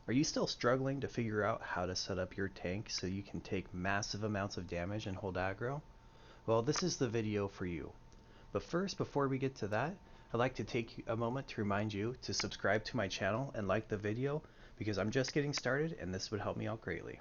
Are you still struggling to figure out how to set up your tank so you can take massive amounts of damage and hold aggro? Well, this is the video for you. But first, before we get to that, I'd like to take a moment to remind you to subscribe to my channel and like the video because I'm just getting started and this would help me out greatly.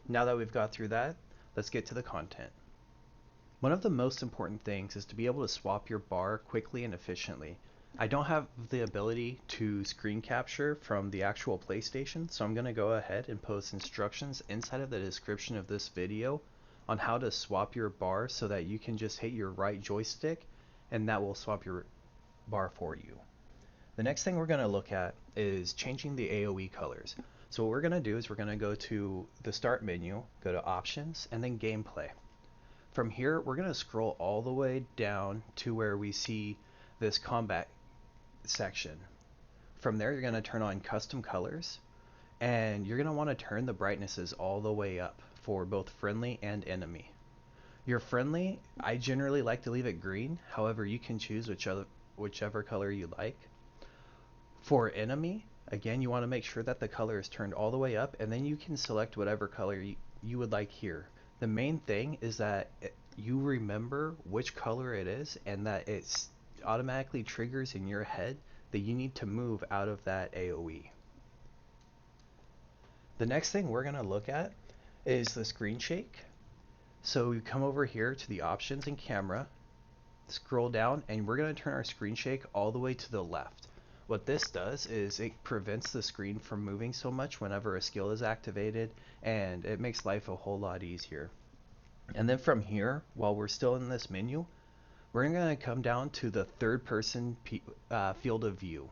Now that we've got through that, let's get to the content. One of the most important things is to be able to swap your bar quickly and efficiently. I don't have the ability to screen capture from the actual PlayStation, so I'm going to go ahead and post instructions inside of the description of this video on how to swap your bar so that you can just hit your right joystick and that will swap your bar for you. The next thing we're going to look at is changing the AoE colors. So what we're going to do is we're going to go to the start menu, go to options, and then gameplay. From here, we're going to scroll all the way down to where we see this combat section. From there, you're going to turn on custom colors, and you're going to want to turn the brightnesses all the way up for both friendly and enemy. Your friendly, I generally like to leave it green. However, you can choose whichever color you like. For enemy, again, you want to make sure that the color is turned all the way up, and then you can select whatever color you would like here. The main thing is that you remember which color it is and that it automatically triggers in your head that you need to move out of that AoE. The next thing we're going to look at is the screen shake. So we come over here to the options and camera, scroll down, and we're going to turn our screen shake all the way to the left. What this does is it prevents the screen from moving so much whenever a skill is activated, and it makes life a whole lot easier. And then from here, while we're still in this menu, we're going to come down to the third person field of view.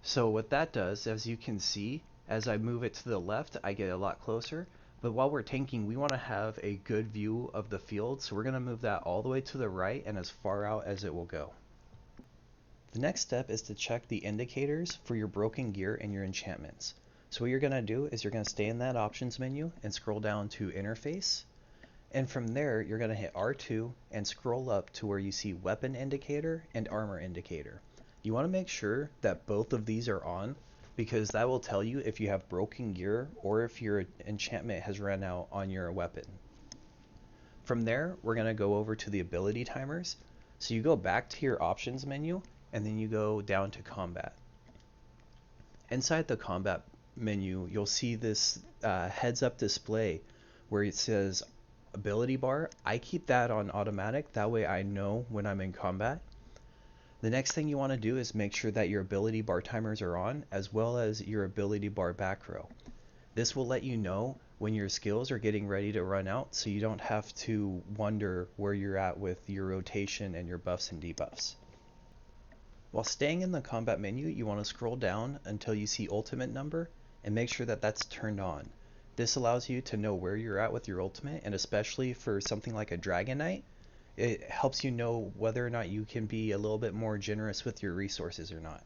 So what that does, as you can see, as I move it to the left, I get a lot closer. But while we're tanking, we want to have a good view of the field, so we're going to move that all the way to the right and as far out as it will go. The next step is to check the indicators for your broken gear and your enchantments. So what you're going to do is you're going to stay in that options menu and scroll down to interface. And from there, you're going to hit R2 and scroll up to where you see weapon indicator and armor indicator. You want to make sure that both of these are on because that will tell you if you have broken gear or if your enchantment has run out on your weapon. From there, we're going to go over to the ability timers. So you go back to your options menu and then you go down to combat. Inside the combat menu, you'll see this heads up display where it says ability bar. I keep that on automatic, that way I know when I'm in combat. The next thing you want to do is make sure that your ability bar timers are on, as well as your ability bar back row. This will let you know when your skills are getting ready to run out, so you don't have to wonder where you're at with your rotation and your buffs and debuffs. While staying in the combat menu, you want to scroll down until you see ultimate number and make sure that that's turned on. This allows you to know where you're at with your ultimate, and especially for something like a Dragon Knight, it helps you know whether or not you can be a little bit more generous with your resources or not.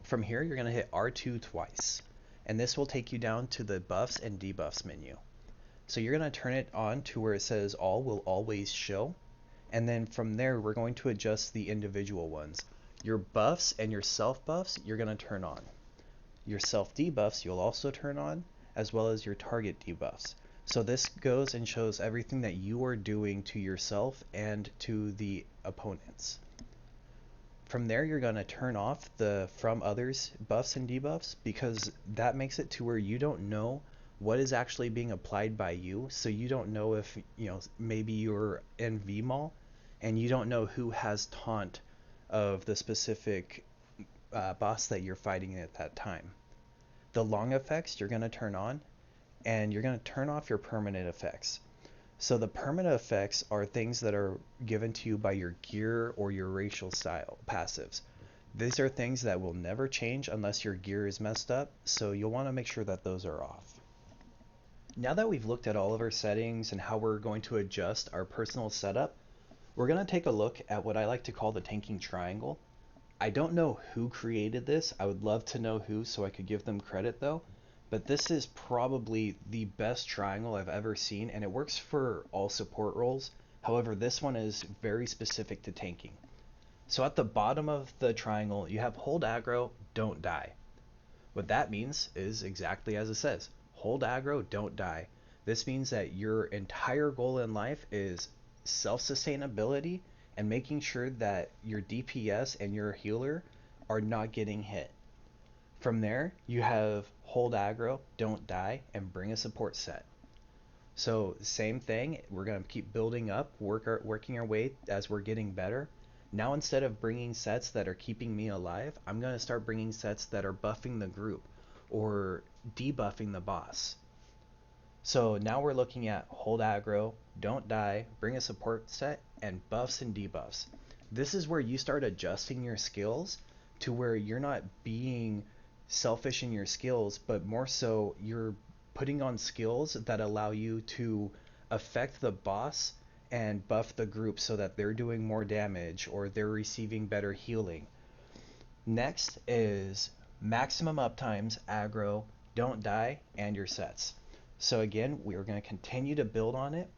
From here, you're going to hit R2 twice, and this will take you down to the buffs and debuffs menu. So you're going to turn it on to where it says all will always show, and then from there, we're going to adjust the individual ones. Your buffs and your self buffs, you're going to turn on. Your self debuffs, you'll also turn on, as well as your target debuffs. So this goes and shows everything that you are doing to yourself and to the opponents. From there, you're going to turn off the from others buffs and debuffs because that makes it to where you don't know what is actually being applied by you. So you don't know if, maybe you're in VMAL and you don't know who has taunt of the specific boss that you're fighting at that time. The long effects you're going to turn on, and you're going to turn off your permanent effects. So the permanent effects are things that are given to you by your gear or your racial style passives. These are things that will never change unless your gear is messed up, so you'll want to make sure that those are off. Now that we've looked at all of our settings and how we're going to adjust our personal setup, we're going to take a look at what I like to call the tanking triangle. I don't know who created this. I would love to know who so I could give them credit though. But this is probably the best triangle I've ever seen, and it works for all support roles. However, this one is very specific to tanking. So at the bottom of the triangle, you have hold aggro, don't die. What that means is exactly as it says, hold aggro, don't die. This means that your entire goal in life is self-sustainability and making sure that your DPS and your healer are not getting hit. From there, you have hold aggro, don't die, and bring a support set. So same thing, we're going to keep building up, working our way as we're getting better. Now instead of bringing sets that are keeping me alive, I'm going to start bringing sets that are buffing the group or debuffing the boss. So now we're looking at hold aggro, don't die, bring a support set, and buffs and debuffs. This is where you start adjusting your skills to where you're not being selfish in your skills, but more so you're putting on skills that allow you to affect the boss and buff the group so that they're doing more damage or they're receiving better healing. Next is maximum uptimes, aggro, don't die, and your sets. So again, we are going to continue to build on it,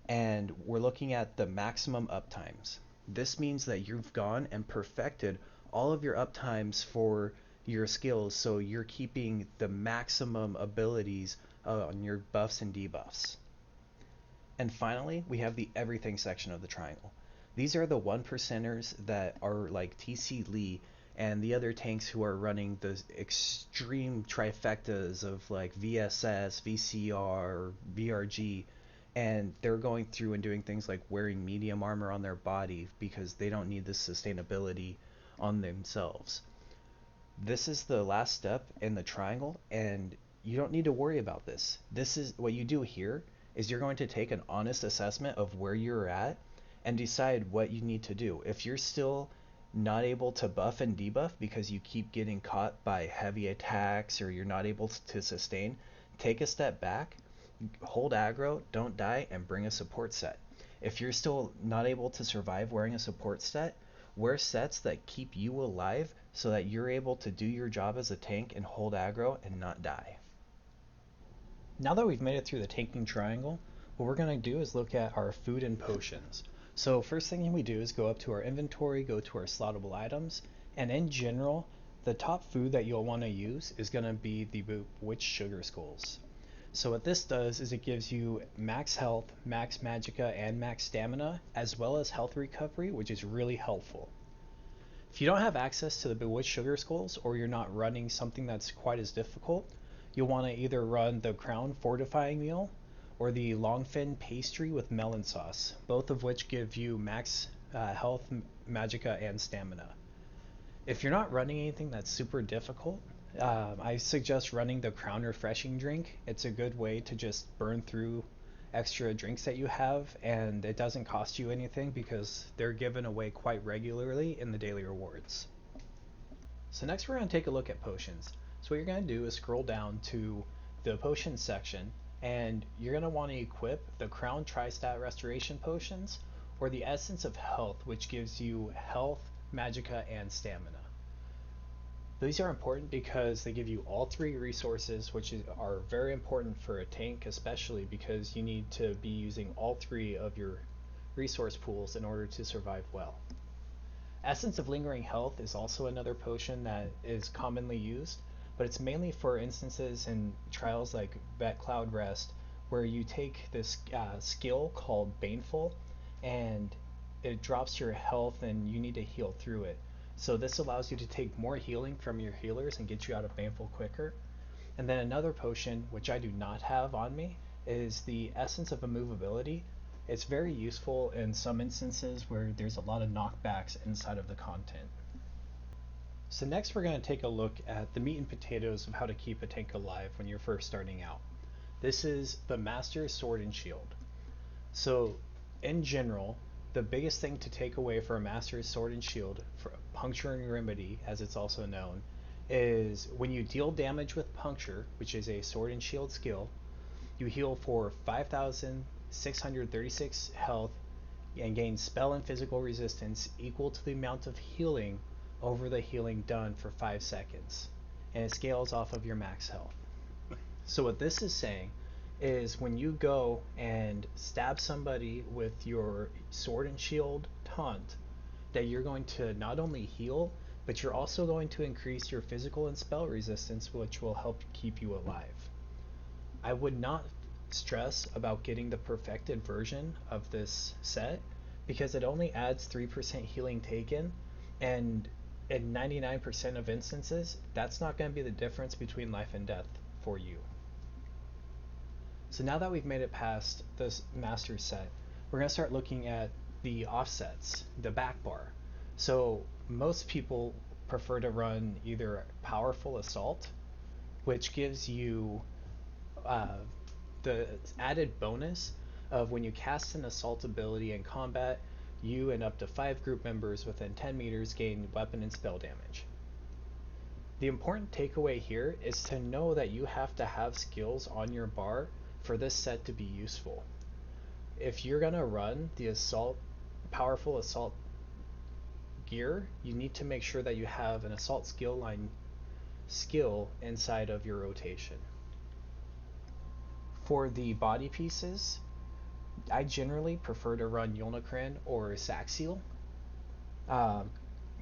and we're looking at the maximum uptimes. This means that you've gone and perfected all of your uptimes for your skills, so you're keeping the maximum abilities on your buffs and debuffs. And finally, we have the everything section of the triangle. These are the 1%ers that are like TC Lee and the other tanks who are running the extreme trifectas of like VSS, VCR, VRG, and they're going through and doing things like wearing medium armor on their body because they don't need this sustainability on themselves. This is the last step in the triangle, and you don't need to worry about this. This is what you do here is you're going to take an honest assessment of where you're at and decide what you need to do. If you're still not able to buff and debuff because you keep getting caught by heavy attacks or you're not able to sustain, take a step back, hold aggro, don't die, and bring a support set. If you're still not able to survive wearing a support set, wear sets that keep you alive so that you're able to do your job as a tank and hold aggro and not die. Now that we've made it through the tanking triangle, what we're going to do is look at our food and potions. So first thing we do is go up to our inventory, go to our slottable items, and in general, the top food that you'll want to use is going to be the Bewitched Sugar Skulls. So what this does is it gives you max health, max magicka, and max stamina, as well as health recovery, which is really helpful. If you don't have access to the Bewitched Sugar Skulls, or you're not running something that's quite as difficult, you'll want to either run the Crown Fortifying Meal or the Longfin Pastry with melon sauce, both of which give you max health, magicka, and stamina. If you're not running anything that's super difficult, I suggest running the Crown Refreshing Drink. It's a good way to just burn through extra drinks that you have, and it doesn't cost you anything because they're given away quite regularly in the daily rewards. So next we're going to take a look at potions. So what you're going to do is scroll down to the potions section, and you're going to want to equip the Crown Tri-Stat Restoration Potions or the Essence of Health, which gives you health, magicka, and stamina. These are important because they give you all three resources, which are very important for a tank, especially because you need to be using all three of your resource pools in order to survive well. Essence of Lingering Health is also another potion that is commonly used, but it's mainly for instances in trials like Vet Cloud Rest, where you take this skill called Baneful, and it drops your health and you need to heal through it. So this allows you to take more healing from your healers and get you out of Baneful quicker. And then another potion, which I do not have on me, is the Essence of Immovability. It's very useful in some instances where there's a lot of knockbacks inside of the content. So next we're going to take a look at the meat and potatoes of how to keep a tank alive when you're first starting out. This is the Master Sword and Shield. So in general, the biggest thing to take away for a Master's Sword and Shield, for Puncturing Remedy as it's also known, is when you deal damage with Puncture, which is a Sword and Shield skill, you heal for 5,636 health and gain spell and physical resistance equal to the amount of healing over the healing done for 5 seconds. And it scales off of your max health. So what this is saying is when you go and stab somebody with your sword and shield taunt, that you're going to not only heal, but you're also going to increase your physical and spell resistance, which will help keep you alive. I would not stress about getting the perfected version of this set because it only adds 3% healing taken, and in 99% of instances, that's not going to be the difference between life and death for you. So now that we've made it past this master set, we're going to start looking at the offsets, the back bar. So most people prefer to run either powerful assault, which gives you the added bonus of when you cast an assault ability in combat, you and up to 5 group members within 10 meters gain weapon and spell damage. The important takeaway here is to know that you have to have skills on your bar for this set to be useful. If you're going to run the powerful assault gear, you need to make sure that you have an assault skill line skill inside of your rotation. For the body pieces, I generally prefer to run Yolnahkren or Saxil.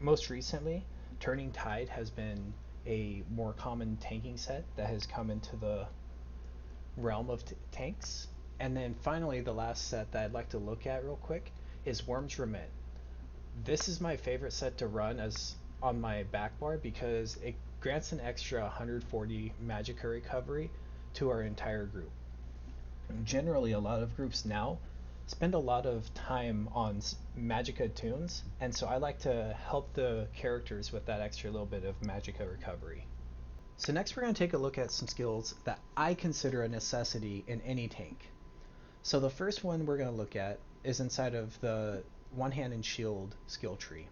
Most recently, Turning Tide has been a more common tanking set that has come into the realm of tanks. And then finally, the last set that I'd like to look at real quick is Worm's Remit. This is my favorite set to run as on my back bar because it grants an extra 140 Magicka recovery to our entire group. Generally, a lot of groups now spend a lot of time on Magicka tunes, and so I like to help the characters with that extra little bit of Magicka recovery. So next we're going to take a look at some skills that I consider a necessity in any tank. So the first one we're going to look at is inside of the One Hand and Shield skill tree.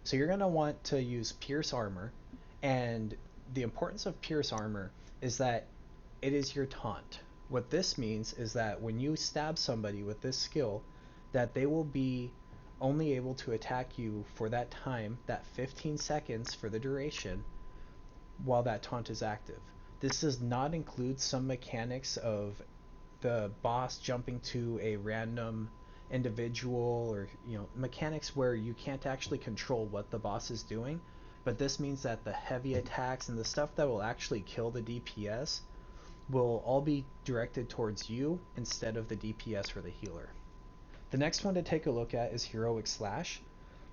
So you're going to want to use Pierce Armor, and the importance of Pierce Armor is that it is your taunt. What this means is that when you stab somebody with this skill, that they will be only able to attack you for that time, that 15 seconds for the duration, while that taunt is active. This does not include some mechanics of the boss jumping to a random individual, or mechanics where you can't actually control what the boss is doing, but this means that the heavy attacks and the stuff that will actually kill the DPS will all be directed towards you instead of the DPS or the healer. The next one to take a look at is Heroic Slash.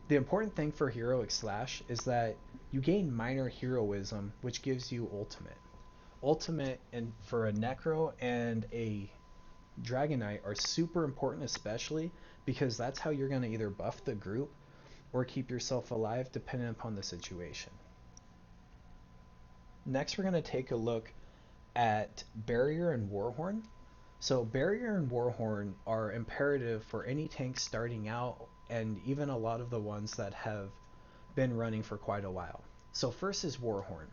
The important thing for Heroic Slash is that you gain minor heroism, which gives you ultimate. Ultimate for a Necro and a Dragon Knight are super important, especially because that's how you're going to either buff the group or keep yourself alive depending upon the situation. Next we're going to take a look at Barrier and Warhorn. So Barrier and Warhorn are imperative for any tank starting out, and even a lot of the ones that have been running for quite a while. So first is Warhorn.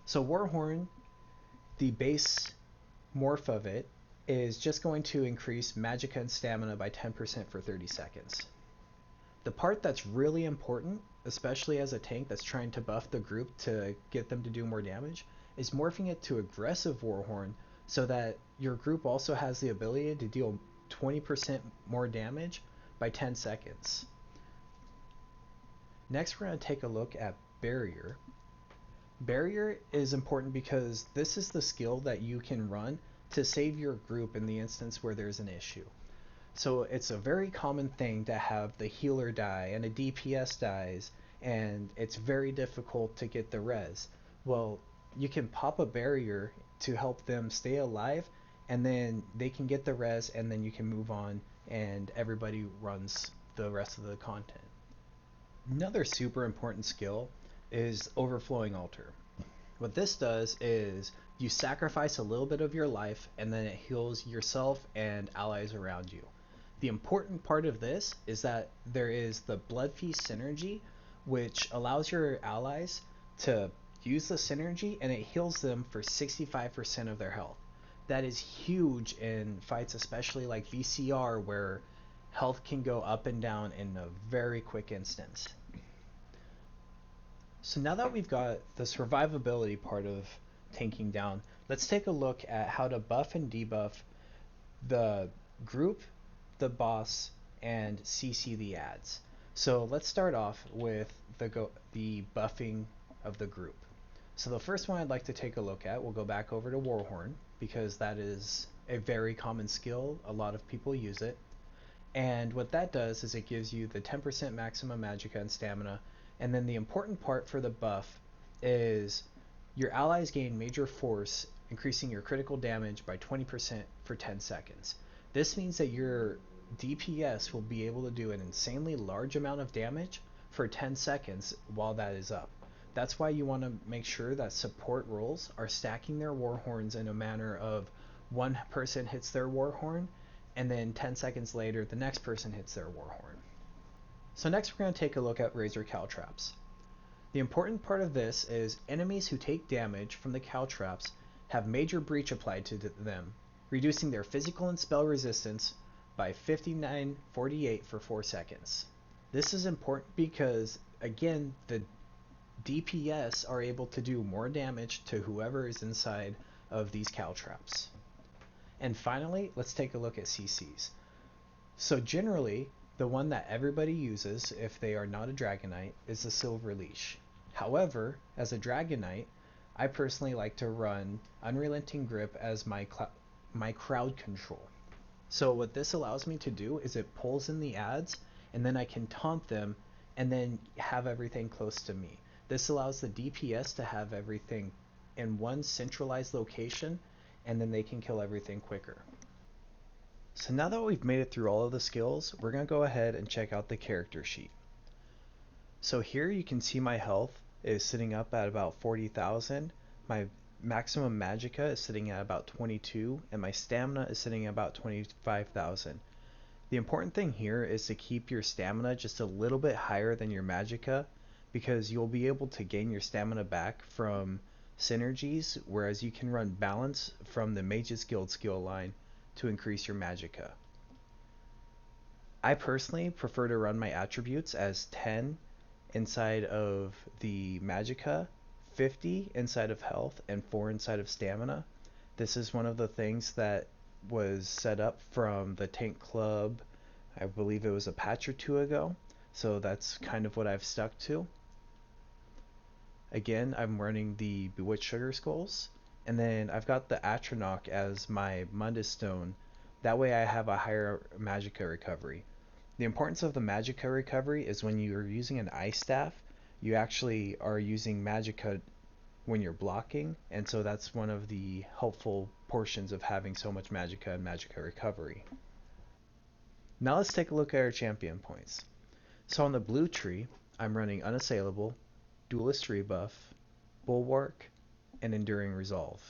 So Warhorn, the base morph of it is just going to increase Magicka and stamina by 10% for 30 seconds. The part that's really important, especially as a tank that's trying to buff the group to get them to do more damage, is morphing it to aggressive Warhorn so that your group also has the ability to deal 20% more damage by 10 seconds. Next we're going to take a look at Barrier. Barrier is important because this is the skill that you can run to save your group in the instance where there's an issue. So it's a very common thing to have the healer die and a DPS dies, and it's very difficult to get the res. Well, you can pop a barrier to help them stay alive, and then they can get the res, and then you can move on and everybody runs the rest of the content. Another super important skill is Overflowing Altar. What this does is you sacrifice a little bit of your life and then it heals yourself and allies around you. The important part of this is that there is the Blood Feast synergy, which allows your allies to use the synergy and it heals them for 65% of their health. That is huge in fights, especially like VCR, where health can go up and down in a very quick instance. So now that we've got the survivability part of tanking down, let's take a look at how to buff and debuff the group, the boss, and CC the ads. So let's start off with the buffing of the group. So the first one I'd like to take a look at, we'll go back over to Warhorn, because that is a very common skill. A lot of people use it. And what that does is it gives you the 10% maximum magicka and stamina. And then the important part for the buff is your allies gain major force, increasing your critical damage by 20% for 10 seconds. This means that your DPS will be able to do an insanely large amount of damage for 10 seconds while that is up. That's why you want to make sure that support roles are stacking their warhorns in a manner of one person hits their warhorn, and then 10 seconds later the next person hits their warhorn. So next we're going to take a look at Razor Caltraps. The important part of this is enemies who take damage from the Caltraps have major breach applied to them, reducing their physical and spell resistance by 59/48 for 4 seconds. This is important because, again, the DPS are able to do more damage to whoever is inside of these Caltraps. And finally, let's take a look at CCs. So generally, the one that everybody uses if they are not a Dragon Knight is the Silver Leash. However, as a Dragon Knight, I personally like to run Unrelenting Grip as my crowd control. So what this allows me to do is it pulls in the adds, and then I can taunt them and then have everything close to me. This allows the DPS to have everything in one centralized location, and then they can kill everything quicker. So now that we've made it through all of the skills, we're going to go ahead and check out the character sheet. So here you can see my health is sitting up at about 40,000. My maximum magicka is sitting at about 22, and my stamina is sitting at about 25,000. The important thing here is to keep your stamina just a little bit higher than your magicka, because you'll be able to gain your stamina back from synergies, whereas you can run balance from the Mage's Guild skill line to increase your magicka. I personally prefer to run my attributes as 10 inside of the magicka, 50 inside of health, and 4 inside of stamina. This is one of the things that was set up from the Tank Club. I believe it was a patch or two ago, so that's kind of what I've stuck to. Again, I'm running the Bewitched Sugar Skulls, and then I've got the Atronach as my Mundus Stone. That way I have a higher magicka recovery. The importance of the magicka recovery is when you're using an ice staff, you actually are using magicka when you're blocking, and so that's one of the helpful portions of having so much magicka and magicka recovery. Now let's take a look at our champion points. So on the blue tree, I'm running Unassailable, Duelist Rebuff, Bulwark, and Enduring Resolve.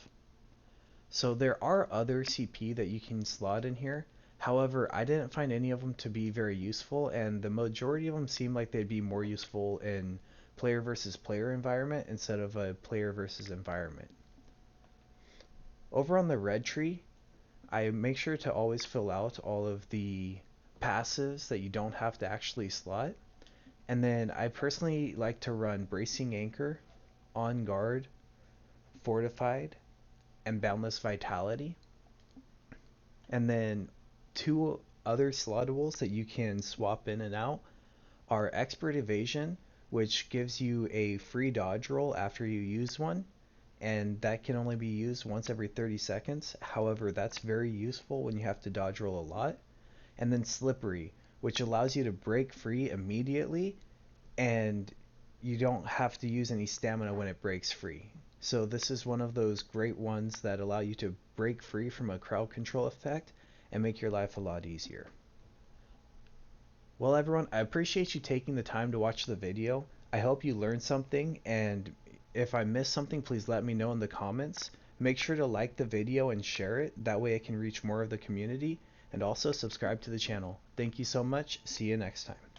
So there are other CP that you can slot in here. However, I didn't find any of them to be very useful, and the majority of them seem like they'd be more useful in player versus player environment instead of a player versus environment. Over on the red tree, I make sure to always fill out all of the passives that you don't have to actually slot. And then I personally like to run Bracing Anchor, On Guard, Fortified, and Boundless Vitality. And then 2 other slottables that you can swap in and out are Expert Evasion, which gives you a free dodge roll after you use one, and that can only be used once every 30 seconds. However, that's very useful when you have to dodge roll a lot. And then Slippery, which allows you to break free immediately, and you don't have to use any stamina when it breaks free. So this is one of those great ones that allow you to break free from a crowd control effect and make your life a lot easier. Well everyone, I appreciate you taking the time to watch the video. I hope you learned something, and if I missed something, please let me know in the comments. Make sure to like the video and share it, that way I can reach more of the community, and also subscribe to the channel. Thank you so much, see you next time.